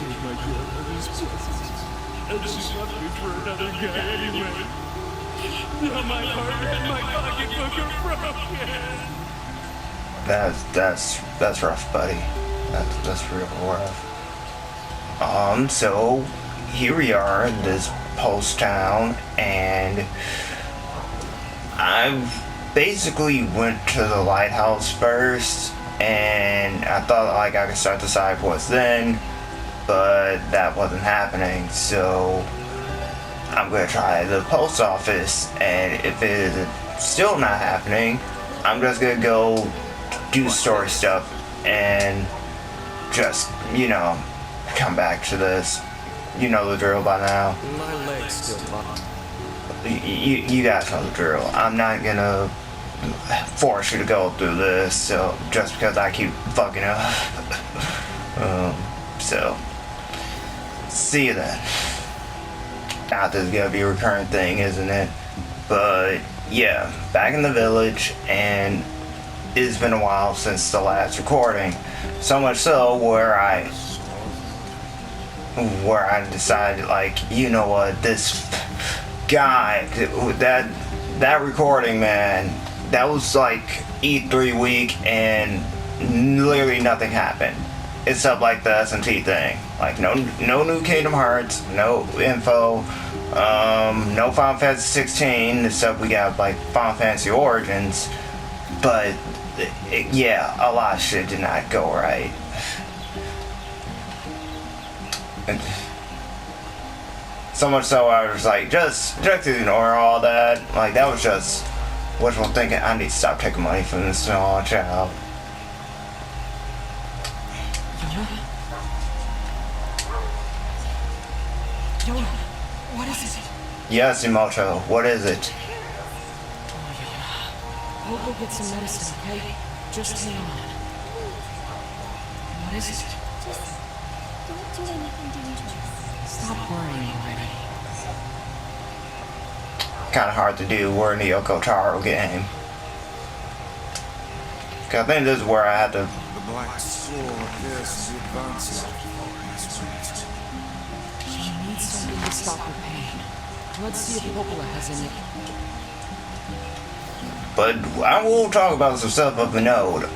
gave my girl all these presents, and she left me for another guy anyway. Now my heart and my pocketbook are broken. That's rough, buddy. That's real rough. So here we are in this post town, and I basically went to the Lighthouse first, and I thought like I could start the side quest then, but that wasn't happening. So I'm gonna try the post office, and if it is still not happening, I'm just gonna go do story stuff and just, come back to this. You know the drill by now. My leg's still locked. You guys know the drill. I'm not gonna force you to go through this, so just because I keep fucking up. So see you then. Now this is gonna be a recurrent thing, isn't it? But yeah, back in the village, and it's been a while since the last recording. So much so where I decided, like, you know what, this guy, that recording, man, that was like E3 week, and literally nothing happened except like the S&T thing. Like no new Kingdom Hearts, no info, no Final Fantasy 16, except we got like Final Fantasy Origins. But yeah, a lot of shit did not go right. So much so I was like, just ignore all that. Like, that was just wishful thinking. I need to stop taking money from this small child. Yona, what is it? Yes, Imoto, what is it? I'll go get some medicine, okay? Just hang on. What is it? Just don't do anything dangerous. Stop worrying already. Kind of hard to do. We're in the Yoko Taro game. Cause I think this is where I had to. The black sword appears to be advancing. She needs something to stop her pain. Let's see if Popola has any. But I will talk about some stuff up the node.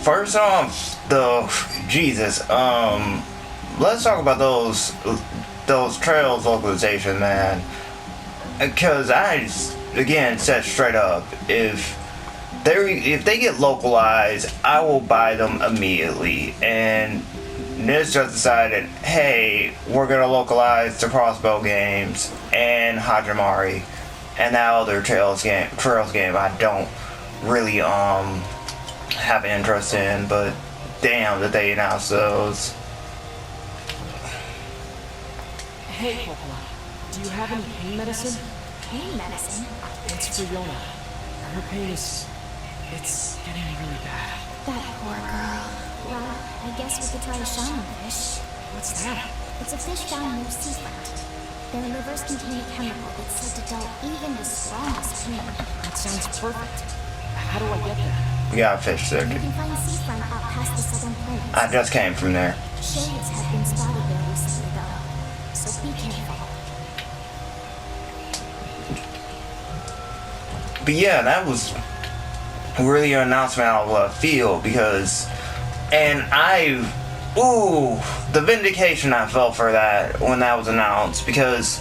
First off, let's talk about those trails localization, man. Because I again said straight up, if they get localized, I will buy them immediately. And Niz just decided, hey, we're gonna localize the crossbow games and Hajimari. And that other Trails game I don't really have an interest in, but damn that they announced those. Hey, Popola, do you have any pain medicine? Pain medicine? It's for Yona. Her pain it's getting really bad. That poor girl. Well, I guess we could try a shaman fish. What's that? It's a fish found near seafront. Their livers contain a chemical that's said to dull even the strongest pain. That sounds perfect. How do I get there? We got a fish there. You can find seafront out past the southern plains. I just came from there. Shades have been spotted there recently, though, so be careful. But yeah, that was really an announcement out of left field because, the vindication I felt for that when that was announced, because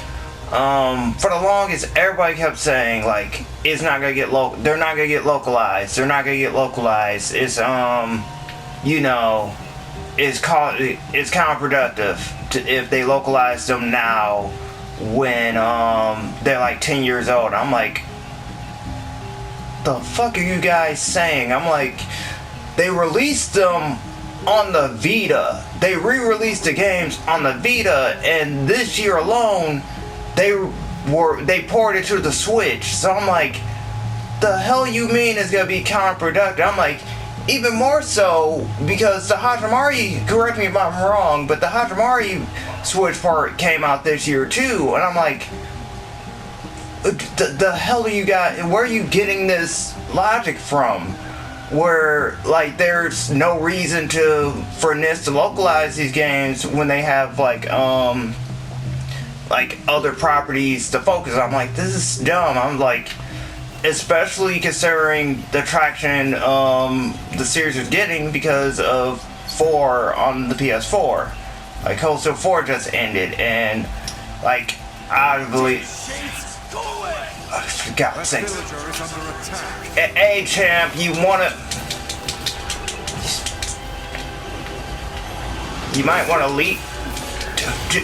for the longest everybody kept saying like it's not gonna get they're not gonna get localized, it's it's counterproductive if they localize them now when they're like 10 years old. I'm like, the fuck are you guys saying? I'm like, they released them on the Vita. They re-released the games on the Vita, and this year alone, they poured it to the Switch. So I'm like, the hell you mean it's gonna be counterproductive? I'm like, even more so because the Hajimari, correct me if I'm wrong, but the Hajimari Switch part came out this year too, and I'm like, the hell do you guys? Where are you getting this logic from? where like there's no reason for NIS to localize these games when they have like other properties to focus on. I'm like, this is dumb. I'm like, especially considering the traction the series is getting because of 4 on the PS4. Like Coastal 4 just ended, and like I believe, for God's sake, hey champ, you might want to leap,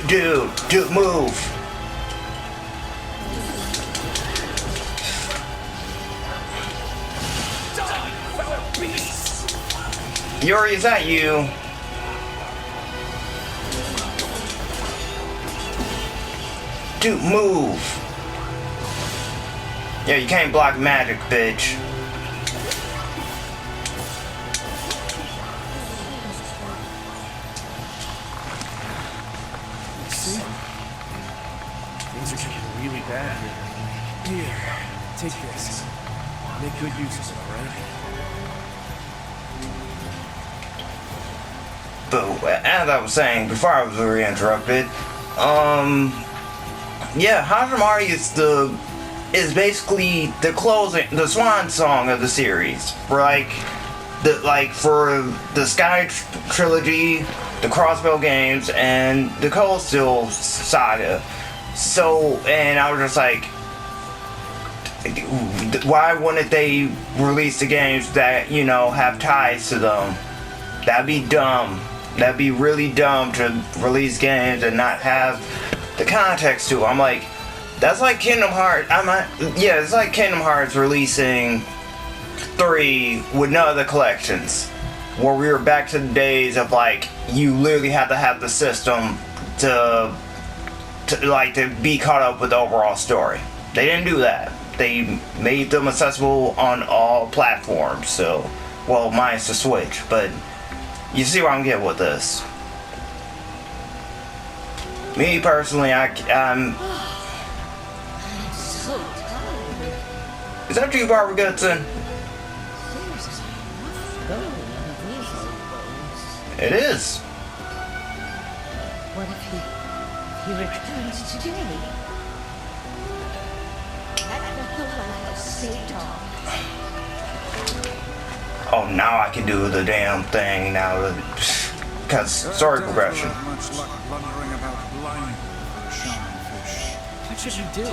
dude, move. Yuri, is that you? Dude, move. Yeah, you can't block magic, bitch. See? Things are getting really bad here. Here, take this. Make good use of it, alright? But as I was saying before I was re-interrupted, yeah, Hajimari is basically the swan song of the series. For for the Sky trilogy, the Crossbow games, and the Coastal saga. So, and I was just like, why wouldn't they release the games that, have ties to them? That'd be dumb. That'd be really dumb to release games and not have the context to it. I'm like, that's like Kingdom Hearts. It's like Kingdom Hearts releasing 3 with no other collections, where we were back to the days of like you literally have to have the system to be caught up with the overall story. They didn't do that. They made them accessible on all platforms. So, well, minus the Switch, but you see where I'm getting with this. Me personally, I'm So tired. Is that you, Barbara Goodson? Seriously, enough going on these old bones. It is. What if he returns today? Let the Lighthouse stay tall. Oh, now I can do the damn thing now. Because story progression. Much luck blundering about blind for a shining fish. What should we do?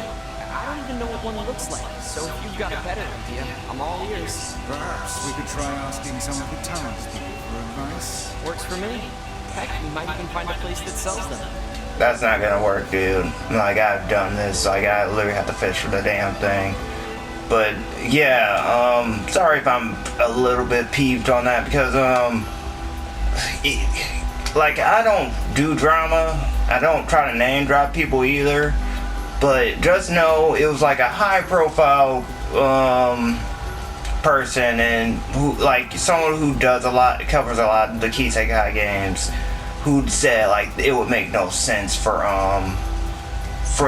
I don't even know what one looks like, so if you've got a better idea, I'm all ears. Perhaps we could try asking some of the townspeople for advice. Works for me. Heck, we might even find a place that sells them. That's not gonna work, dude. Like, I've done this, so I literally have to fish for the damn thing. But, yeah, sorry if I'm a little bit peeved on that, because, I don't do drama. I don't try to name drop people either. But just know it was like a high profile person, and who, like, someone who does covers a lot of the Kisekai games, who said like it would make no sense for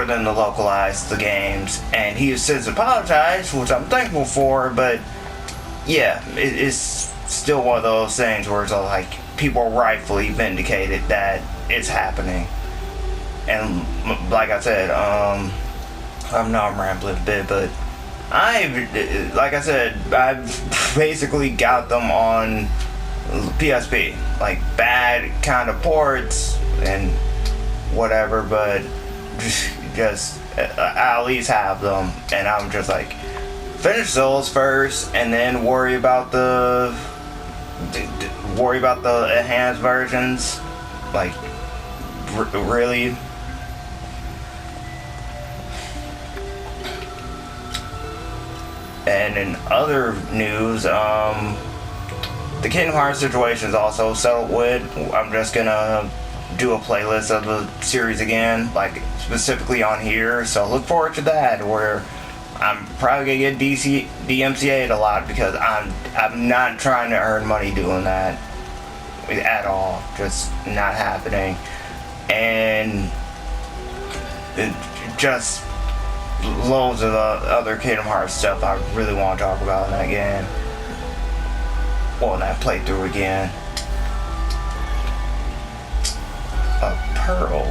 them to localize the games, and he has since apologized, which I'm thankful for. But yeah, it's still one of those things where it's like people rightfully vindicated that it's happening. And like I said, I'm rambling a bit, but I've basically got them on PSP, like bad kind of ports and whatever, but just I at least have them, and I'm just like, finish those first, and then worry about the enhanced versions, like really. And in other news, the Kingdom Hearts situation is also settled with. I'm just gonna do a playlist of the series again, like specifically on here. So look forward to that, where I'm probably gonna get DMCA'd a lot, because I'm not trying to earn money doing that at all. Just not happening. And it just loads of other Kingdom Hearts stuff I really want to talk about in that game. Well, that playthrough again. A pearl.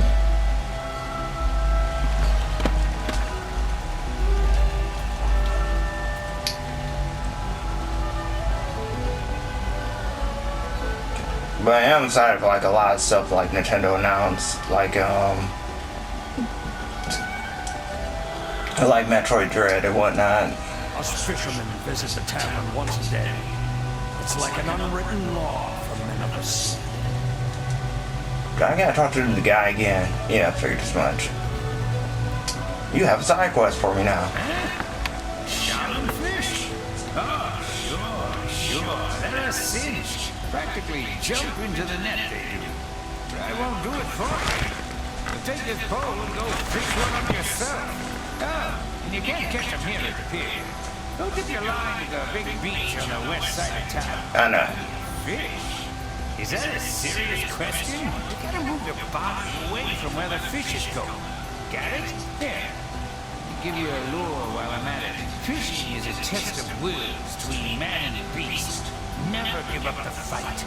But I am excited for like a lot of stuff like Nintendo announced, like Metroid Dread and whatnot. Us fishermen visit the tavern once a day. It's like an unwritten law for men of the sea. I gotta talk to the guy again. Yeah, I figured as much. You have a side quest for me now. Shallow fish? Oh, sure. They're a cinch. Practically jump into the net, they do. But I won't do it for you. So take this pole and go fish one up yourself. Oh, and you can't catch them here at the pier. Go dip your line at the big beach on the west side of town. I know. Fish? Is that a serious question? You gotta move your body away from where the fishes go. Got it? Here. Let me give you a lure while I'm at it. Fishing is a test of wills between man and beast. Never give up the fight.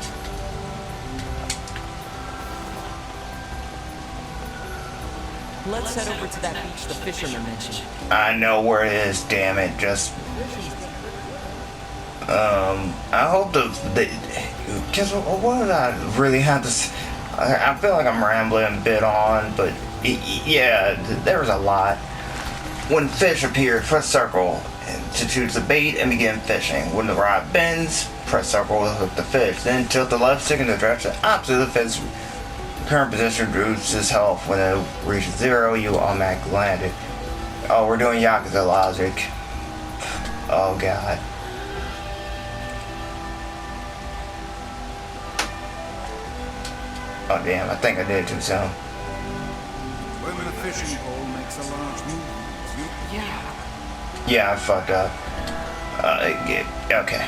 Let's head over to that beach the fisherman mentioned. I know where it is, damn it. Just I hope because what did I really have to I feel like I'm rambling a bit on, but yeah, there's a lot. When fish appear, press circle to choose the bait and begin fishing. When the rod bends, press circle to hook the fish. Then tilt the left stick in the direction opposite of the fish. Current position reduces health. When it reaches 0, you automatically land it. Oh, we're doing Yakuza logic. Oh god. Oh damn, I think I did too soon. When the fishing pole makes a large movement, Yeah, I fucked up. Okay.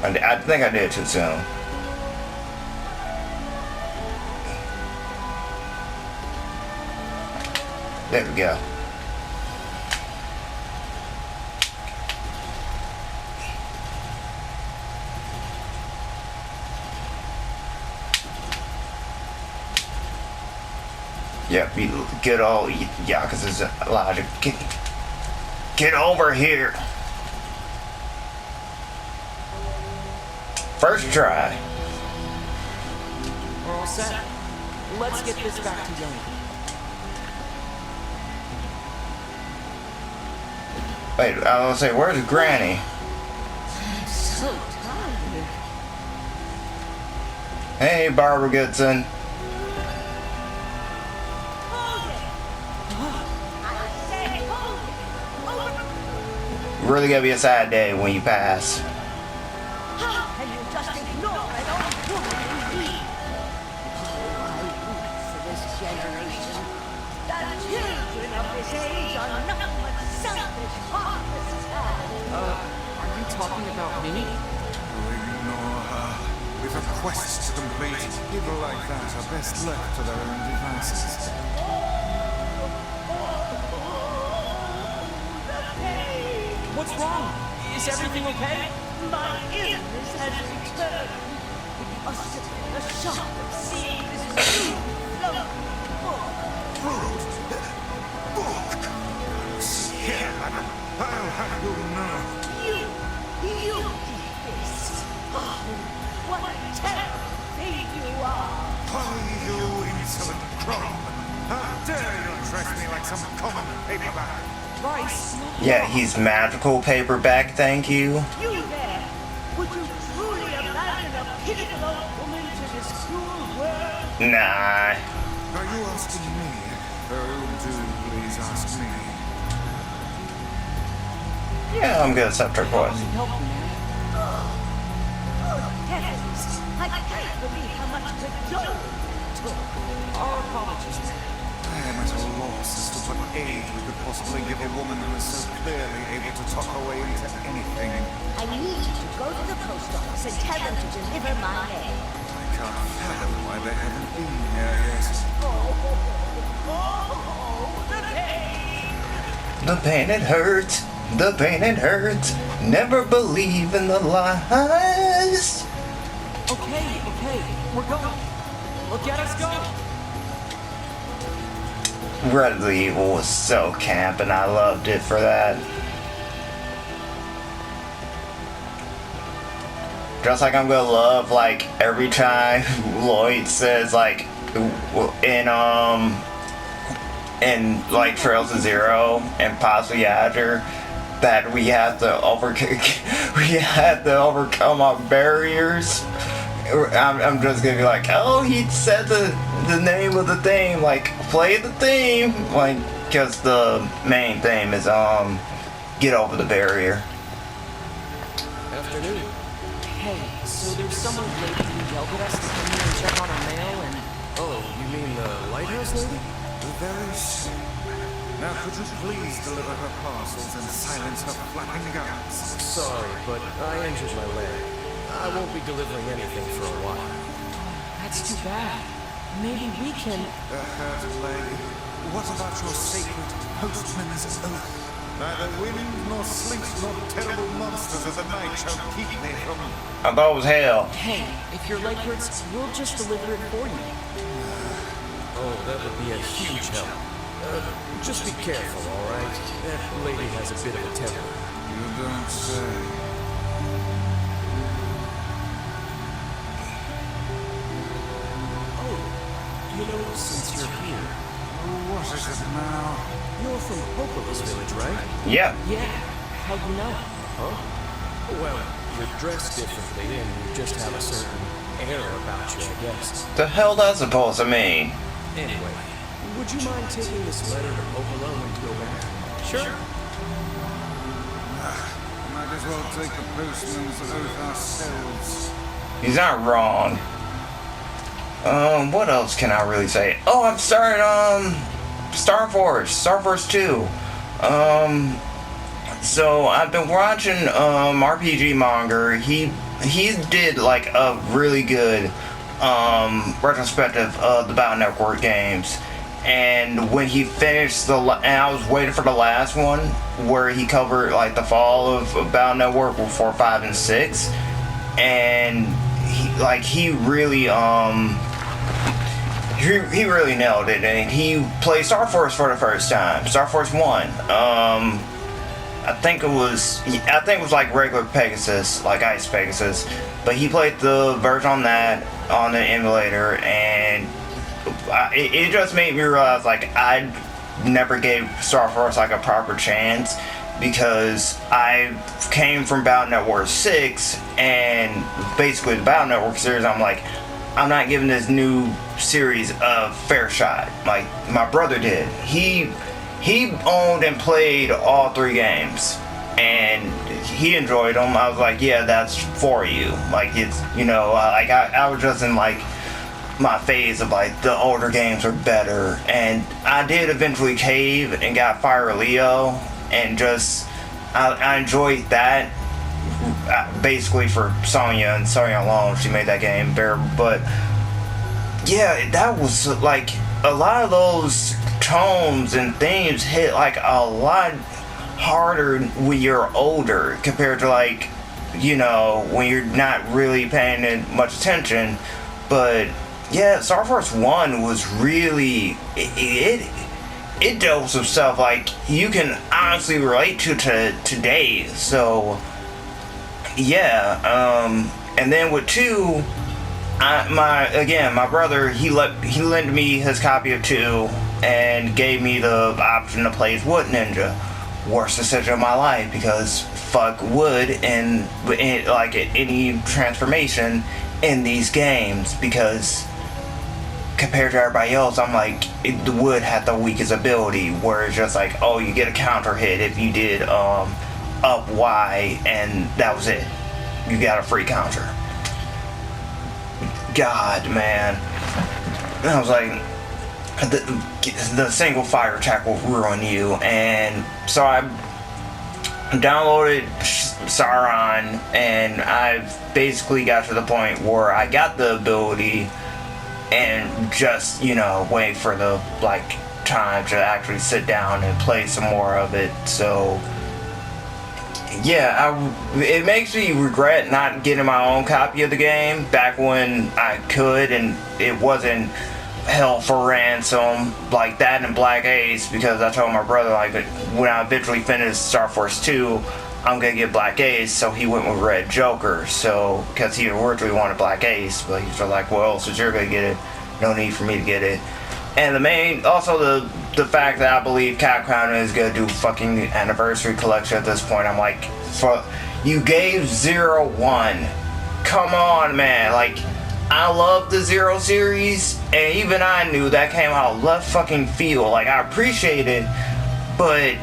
I think I did too soon. There we go. Yep, you good old Yakuza's logic. Get over here. First try. We're all set. Let's get this back to Young. Wait, I was gonna say, where's Granny? I'm so tired. Hey, Barbara Goodson. Really gonna be a sad day when you pass. How can you just ignore an old woman in need? Oh, I weep for this generation. The children of this age are nothing but selfish, heartless cattle. Are you talking about me? ignore her. With a quest to complete, people like that are best left to their own devices. What's wrong? Is everything okay? My illness has returned. It must have been the shock of seeing this new floating book. Yeah, I'll have you know. You did this. Oh, what a terrible thing you are. Why, you insolent crumb! How dare you address me like some common paperback? Bryce. Yeah, he's magical paperback, thank you. You there! Would you truly abandon a pitiful old woman to this cruel world? Nah. Are you asking me? Oh, do please ask me. Yeah, I'm gonna accept her quest. Help me, man. Good heavens! I can't believe how much the dough took. Our apologies, man. I am at a loss as to what aid we could possibly give a woman who is so clearly able to talk her way into anything. I need you to go to the post office and tell them to deliver my mail. I can't fathom why they haven't been here yet. Oh, the pain! The pain, it hurts. The pain it hurts. Never believe in the lies. Okay, we're going. Look at us go. Resident Evil was so camp, and I loved it for that. Just like I'm gonna love, like, every time Lloyd says, like, in like Trails to Zero and possibly after, that we have to overcome our barriers. I'm just gonna be like, oh, he said the name of the theme, like, play the theme, like, because the main theme is get over the barrier. Afternoon. Hey, so there's someone lady who yelled at us to come here and check on our mail and... Oh, you mean the Lighthouse lady? Very soon. Now could you please deliver her parcels and silence her flapping guns? Sorry, but I injured my leg. I won't be delivering anything for a while. That's too bad. Maybe we can... A hurt leg? What about your sacred postman's oath? Neither wind nor sleet nor terrible monsters of the night shall keep me from... I thought it was hell. Hey, if your leg hurts, we'll just deliver it for you. Oh, that would be a huge help. Just be careful, alright? That lady has a bit of a temper. You don't say. Oh, you know, since you're here, What is it now? you're from Hopeless Village, right? Yeah. Yeah, how'd you know? Huh? Well, you're dressed differently and you just have a certain air about you, I guess. The hell that's supposed to mean? Anyway, would you mind taking this letter to Hopelo and go back? Sure. Might as well take the postman's oath ourselves. He's not wrong. What else can I really say? Oh, I'm starting, Star Force 2. So I've been watching, RPG Monger. He did, like, a really good, retrospective of the Battle Network games. And when he finished and I was waiting for the last one, where he covered, like, the fall of Battle Network with 4, 5, and 6. And he really, he really nailed it, and he played Star Force for the first time. Star Force 1. I think it was like regular Pegasus, like Ice Pegasus, but he played the version on that on the emulator, and it just made me realize, like, I never gave Star Force, like, a proper chance, because I came from Battle Network 6, and basically the Battle Network series, I'm like, I'm not giving this new series a fair shot, like my brother did. He owned and played all 3 games, and he enjoyed them. I was like, yeah, that's for you. Like, it's, you know, like I was just in, like, my phase of, like, the older games are better, and I did eventually cave and got Fire Leo, and just I enjoyed that basically for Sonya and Sonya alone. She made that game bearable, but yeah, that was, like, a lot of those tones and themes hit, like, a lot harder when you're older compared to, like, you know, when you're not really paying much attention. But yeah, Star Force 1 was really, it dealt with some stuff, like, you can honestly relate to today. So yeah, and then with 2, my brother, he lent me his copy of 2 and gave me the option to play as Wood Ninja. Worst decision of my life, because fuck Wood and like any transformation in these games, because compared to everybody else, I'm like, the Wood had the weakest ability, where it's just like, oh, you get a counter hit if you did up Y, and that was it. You got a free counter. God, man. And I was like, the single fire attack will ruin you. And so I downloaded Sauron, and I've basically got to the point where I got the ability and just, you know, wait for the, like, time to actually sit down and play some more of it. So yeah, it makes me regret not getting my own copy of the game back when I could, and it wasn't hell for ransom like that in Black Ace, because I told my brother, like, when I eventually finish Star Force 2, I'm gonna get Black Ace, so he went with Red Joker, so, because he originally wanted Black Ace, but he's like, well, since you're gonna get it, no need for me to get it. And also the fact that I believe Capcom is gonna do fucking anniversary collection at this point. I'm like, you gave 01. Come on, man. Like, I love the Zero series, and even I knew that came out left fucking field. Like, I appreciate it, but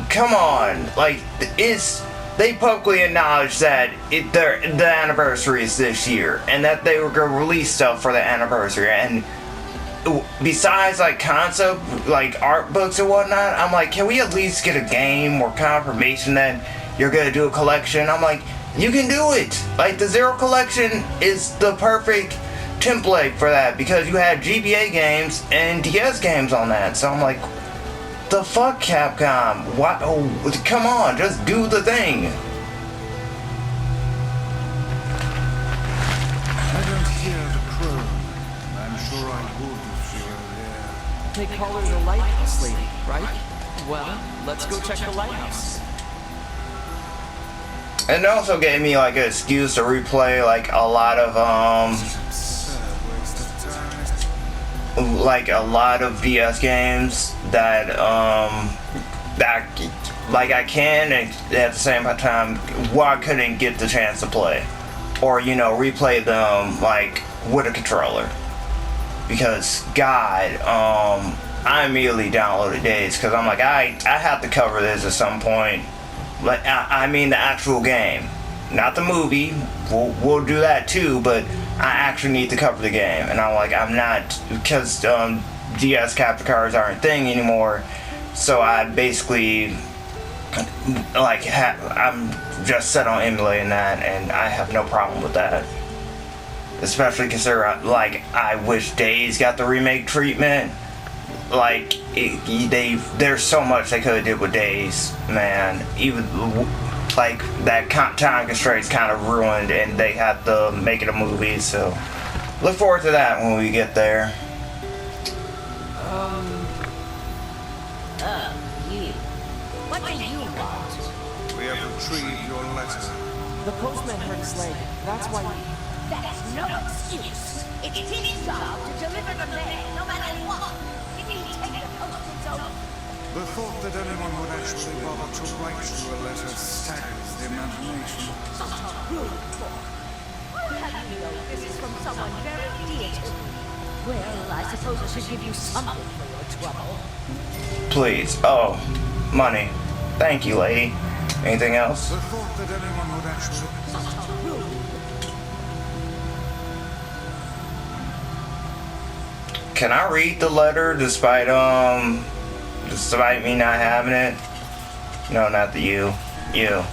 come on. Like, they publicly acknowledged that the anniversary is this year, and that they were gonna release stuff for the anniversary. And besides like concept, like art books and whatnot, I'm like, can we at least get a game or confirmation that you're gonna do a collection? I'm like, you can do it. Like, the Zero collection is the perfect template for that, because you had GBA games and DS games on that. So I'm like, the fuck, Capcom? What? Oh, come on, just do the thing. I don't hear the crow. I'm sure I would if she were there. They call her the Lighthouse lady, right? Well, let's go check the lighthouse. And it also gave me like an excuse to replay like a lot of DS games that I can, and at the same time, I couldn't get the chance to play, or replay them like with a controller, because God, I immediately downloaded Days, because I'm like, I have to cover this at some point. Like, I mean the actual game, not the movie. We'll do that too, but I actually need to cover the game. And I'm like, I'm not, because DS capture cards aren't a thing anymore. So I basically, like, I'm just set on emulating that, and I have no problem with that. Especially considering, like, I wish Days got the remake treatment. Like, there's so much they could have did with Days, man. Even like that time constraints kind of ruined, and they had to make it a movie. So look forward to that when we get there. You. What do you want? We have retrieved your letter. The postman hurt his leg. That's why That's no excuse. It's his job to deliver the mail, no matter what. Did he take the postage over? The thought that anyone would actually bother to write you a letter staggers the imagination. Such a rude boy. I'll have you know this is from someone very dear to me. Well, I suppose I should give you something for your trouble. Please. Oh, money. Thank you, lady. Anything else? The thought that anyone would actually... Such a rude. Can I read the letter despite me not having it? No, not the you. You.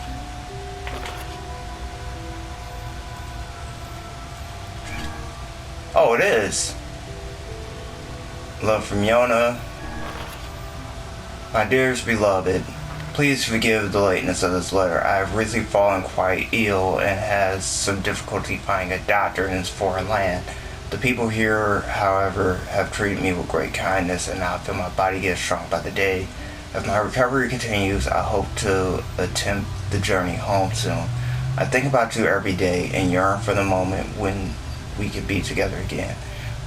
Oh, it is. Love from Yona. My dearest beloved, please forgive the lateness of this letter. I have recently fallen quite ill and has some difficulty finding a doctor in this foreign land. The people here, however, have treated me with great kindness, and I feel my body get strong by the day. As my recovery continues, I hope to attempt the journey home soon. I think about you every day and yearn for the moment when we could be together again.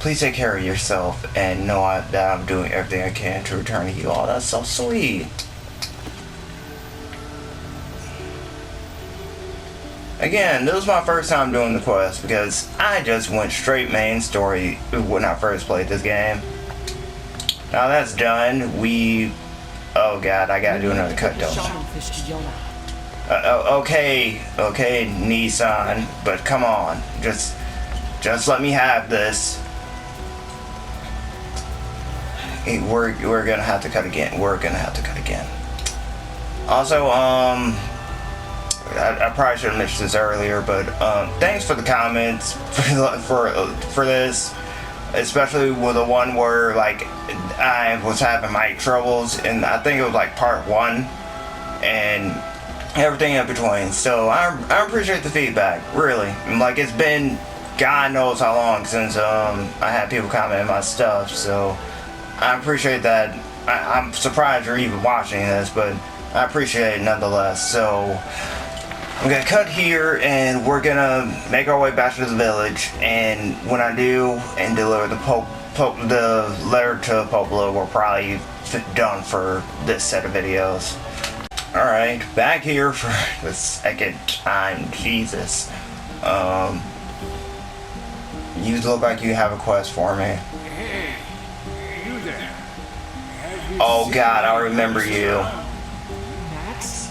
Please take care of yourself and know that I'm doing everything I can to return to you all. That's so sweet. Again, this was my first time doing the quest, because I just went straight main story when I first played this game. Now that's done, oh god, I gotta do another cut though. Okay, Nissan, but come on, just let me have this. We're gonna have to cut again. Also, I probably should have mentioned this earlier, but thanks for the comments for this, especially with the one where like I was having mic troubles, and I think it was like part 1, and everything in between. So I appreciate the feedback, really. Like, it's been God knows how long since I had people comment on my stuff, so I appreciate that. I'm surprised you're even watching this, but I appreciate it nonetheless. So I'm gonna cut here, and we're gonna make our way back to the village. And when I do and deliver the letter to Popolo, we're probably done for this set of videos. All right, back here for the second time. Jesus. You look like you have a quest for me. Hey, you there? Oh God, I remember you. Max?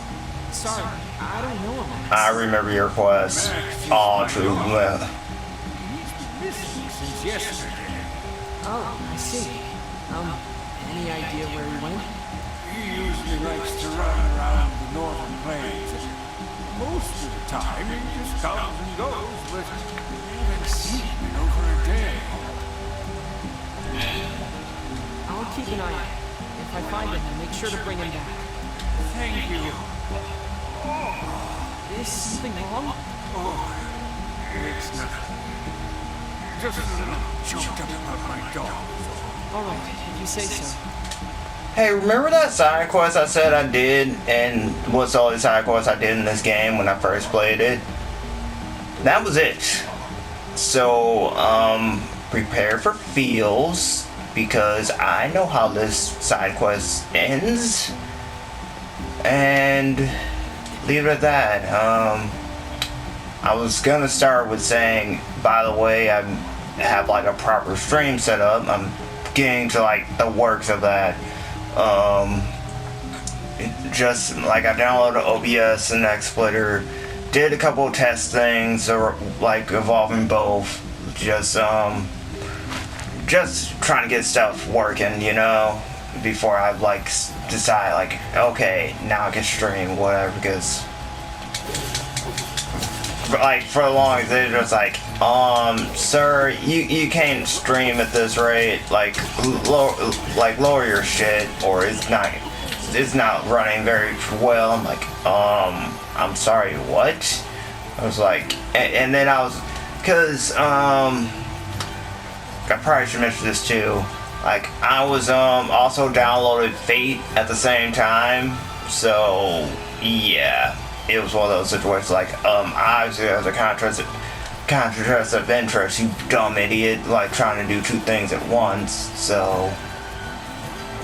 Sorry, I don't know him. I remember your quest all too well. He's been missing since yesterday. Oh, I see. Any idea where he went? He usually likes to run around the northern plains. Most of the time, he just comes and goes, but we haven't seen him in over a day. I'll keep an eye out. If I find him, I'll make sure to bring him back. Thank you. Is something wrong? It's nothing. Just a little choked up about my dog. Alright, if you say so. Hey, remember that side quest I said I did, and what's all the side quests I did in this game when I first played it? That was it. So, prepare for feels, because I know how this side quest ends. And leave it at that. I was gonna start with saying, by the way, I have like a proper stream set up. I'm getting to like the works of that. Just like I downloaded OBS and XSplitter, did a couple of test things, or like involving both. Just trying to get stuff working, you know, before I like decide like, okay, now I can stream whatever. Because like for the longest they're just like, sir, you can't stream at this rate, like lower your shit, or it's not running very well. I'm like, I'm sorry, what? I was like, and then I was, cause I probably should mention this too, like I was also downloaded Fate at the same time, so yeah, it was one of those situations like, obviously there's a contrast of interest, you dumb idiot, like trying to do two things at once. So,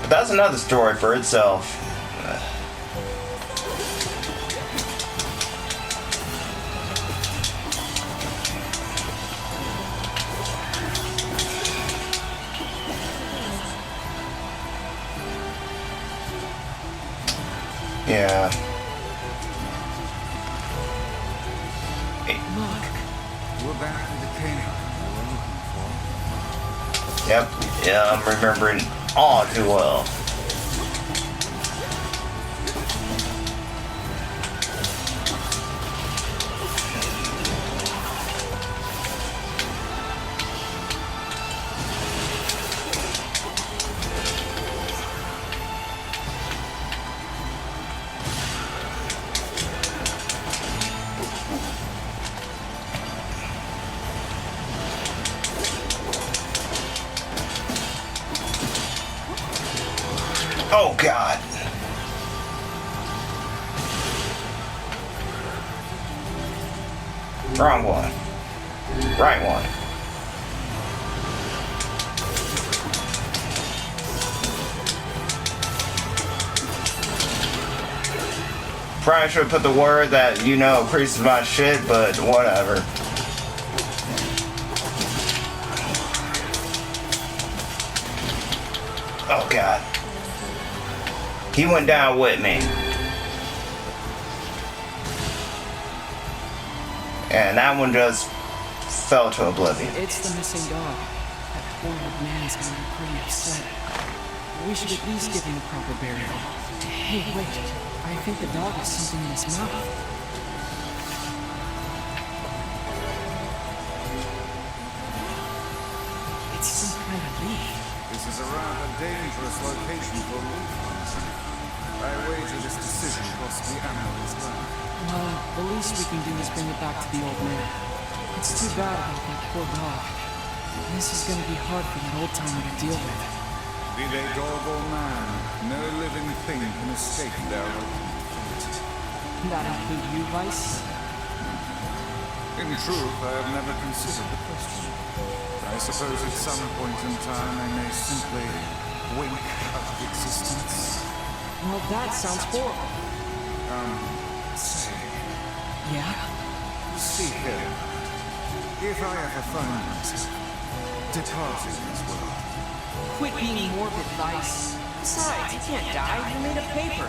but that's another story for itself. Yeah. We're back to the canine we were looking for. Yep. Yeah, I'm remembering all too well. Oh God. Wrong one. Right one. Probably should have put the word that, you know, increases my shit, but whatever. Oh God. He went down with me. And that one just fell to oblivion. It's the missing dog. That poor old man's gonna be pretty upset. We should at least give him a proper burial. Hey, wait. I think the dog has something in his mouth. It's some kind of leaf. This is a rather dangerous location for movement. I wager this decision cost the animal his life. Well, the least we can do is bring it back to the old man. It's too bad about that poor dog. This is gonna be hard for that old timer to deal with. Be they dog or man, no living thing can escape their ultimate fate. That include you, Vice? In truth, I have never considered the question. I suppose at some point in time I may simply wink out of existence. Well, that sounds horrible. Say, Yeah? see here. If I ever find myself departing this world, Quit being morbid, Vice. Besides, you can't die. You're made of paper.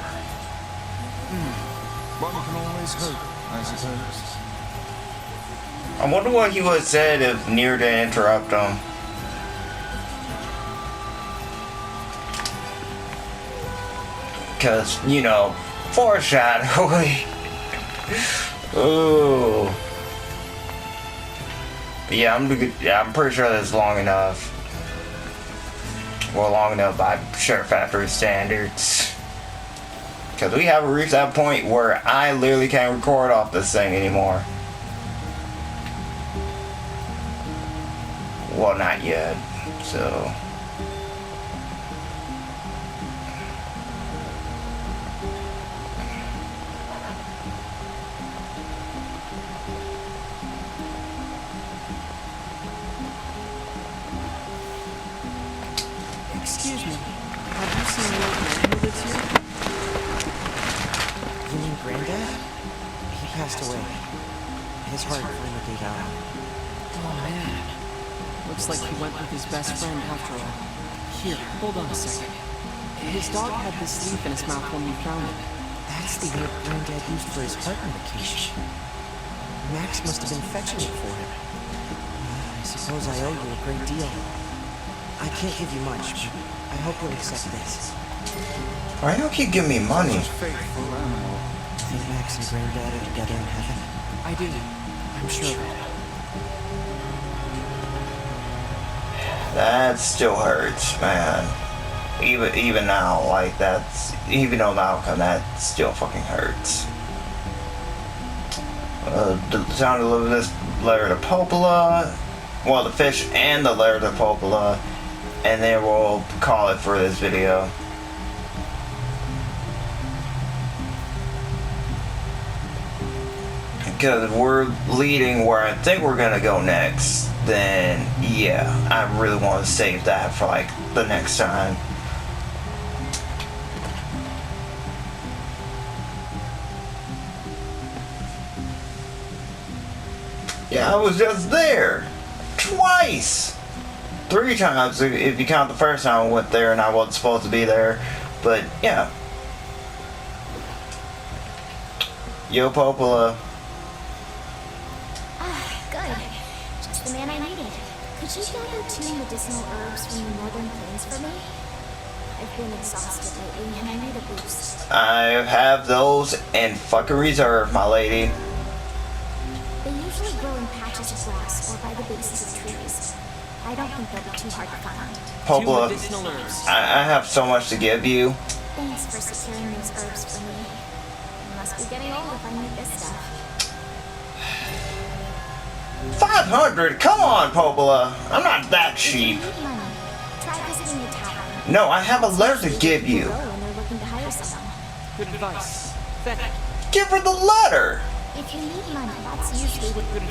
one can always hope, I suppose. I wonder what he would have said if Nier didn't interrupt him. Cause, you know, foreshadowing. Ooh. But yeah, I'm pretty sure that's long enough. Well, long enough by Sheriff Factory standards. Cause we haven't reached that point where I literally can't record off this thing anymore. Well, not yet. So. Excuse me. Have you seen the old man who lives here? You mean Granddad? He passed away. His heart finally gave out. Oh, man. Looks like he went with his best friend after all. Here, hold on a second. His dog had this leaf in his mouth when we found it. That's the herb Granddad used for his heart medication. Max must have been fetching it for him. I suppose I owe you a great deal. I can't give you much, but I hope you'll accept this. Why don't you give me money? Faithful animal. Think Max and Granddad are together in heaven? I do. I'm sure. That still hurts, man. Even now, like even though the outcome, that still fucking hurts. Time to deliver this letter to Popola. Well, the fish and the letter to Popola. And then we'll call it for this video. Because we're leading where I think we're gonna go next, then yeah, I really want to save that for like the next time. Yeah, I was just there twice. 3 times if you count the first time I went there and I wasn't supposed to be there. But yeah. Yo, Popola. Good. Just the man I needed. Could you gather 2 medicinal herbs from the northern plains for me? I've been exhausted lately and I need a boost. I have those in fucking reserve, my lady. They usually grow in patches of grass or by the bases of trees. I don't think they'll be too hard to find. Popola, 2 medicinal herbs. I have so much to give you. Thanks for securing those herbs for me. I must be getting old if I need this stuff. 500? Come on, Popola. I'm not that cheap. If you need money, try visiting the tavern. No, I have a letter to give you. When they're looking to hire someone. Good advice. Thank you. Give her the letter. If you need money, that's usually what Good.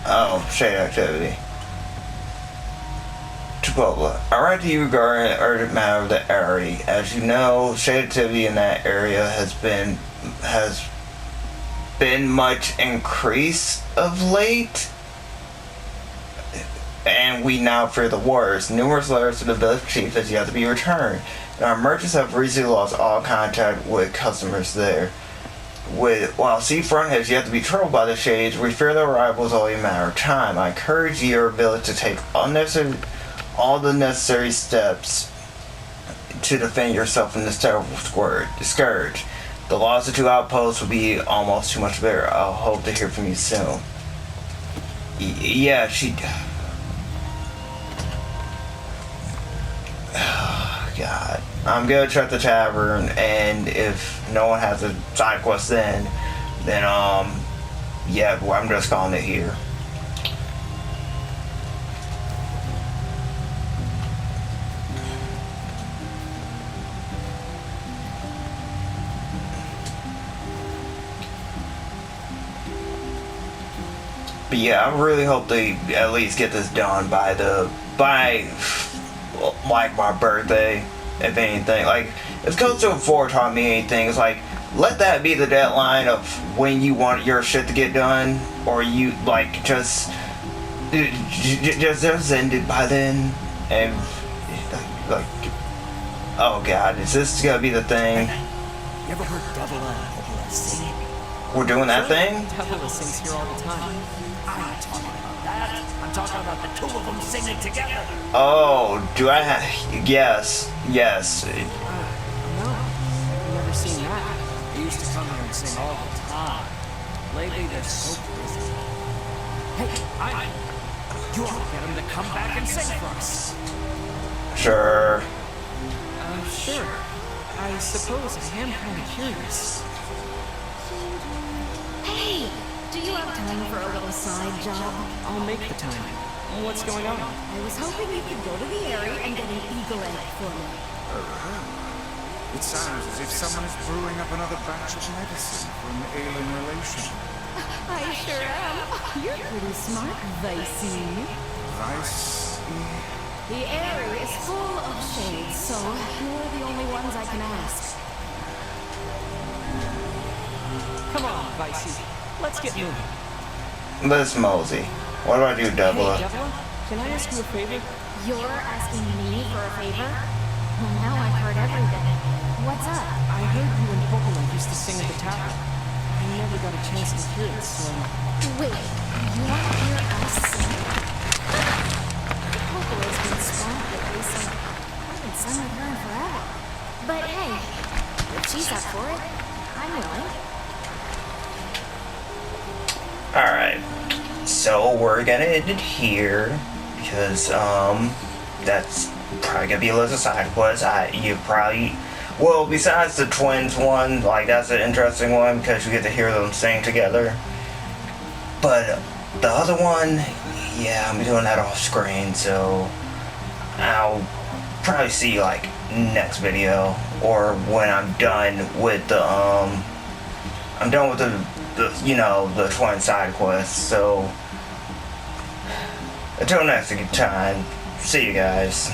Oh, shade activity. Chipotle. I write to you regarding an urgent matter of the area. As you know, shade activity in that area has been much increased of late. And we now fear the worst. Numerous letters to the village chief has yet to be returned. And our merchants have recently lost all contact with customers there. While seafront has yet to be troubled by the shades, we fear their arrival is only a matter of time. I encourage your village to take all the necessary steps to defend yourself from this terrible scourge. The loss of 2 outposts will be almost too much better. I'll hope to hear from you soon. Yeah, she... Oh, God. I'm gonna check the tavern, and if no one has a side quest then yeah, well, I'm just calling it here. But yeah, I really hope they at least get this done by like my birthday, if anything. Like, if Coastal 4 taught me anything, it's like, let that be the deadline of when you want your shit to get done, or you, like, just end it by then, and, like, oh God, is this gonna be the thing? You ever heard Devil sing? We're doing that thing? Devil sings here all the time. I'm not talking about that. I'm talking about the 2 of them singing together. Oh, do I have... Yes. No, I've never seen that. They used to come here and sing all the time. Lately, they're so busy. Hey, you ought to get them to come back and sing for us. Sure. Sure. I suppose I am kind of curious. Hey, do you have time for a little side job? I'll make the time. What's going on? I was hoping you could go to the area and get an eagle egg for me. It sounds as if someone is brewing up another batch of medicine for an ailing relation. I sure am. You're pretty smart, Vicey. Vice? The area is full of shades, so you're the only ones I can ask. Come on, Vicey. Let's get moving. Let's mosey. What do I do, Devila? Hey, Devila, can I ask you a favor? You're asking me for a favor? Well, now I've heard everything. What's up? I heard you and Pokemon used to sing at the tavern. I never got a chance to hear it, so... Wait, you want to hear us sing? Poco's been swamped lately, so I haven't sung with her in forever. But hey, if she's up for it, I'm willing. Alright. So we're gonna end it here. Because, that's probably gonna be a list of side quests. You probably... Well, besides the twins one, like, that's an interesting one because you get to hear them sing together. But the other one, yeah, I'm doing that off screen, so I'll probably see, like, next video, or when I'm done with the, you know, the twin side quests. So until next time, see you guys.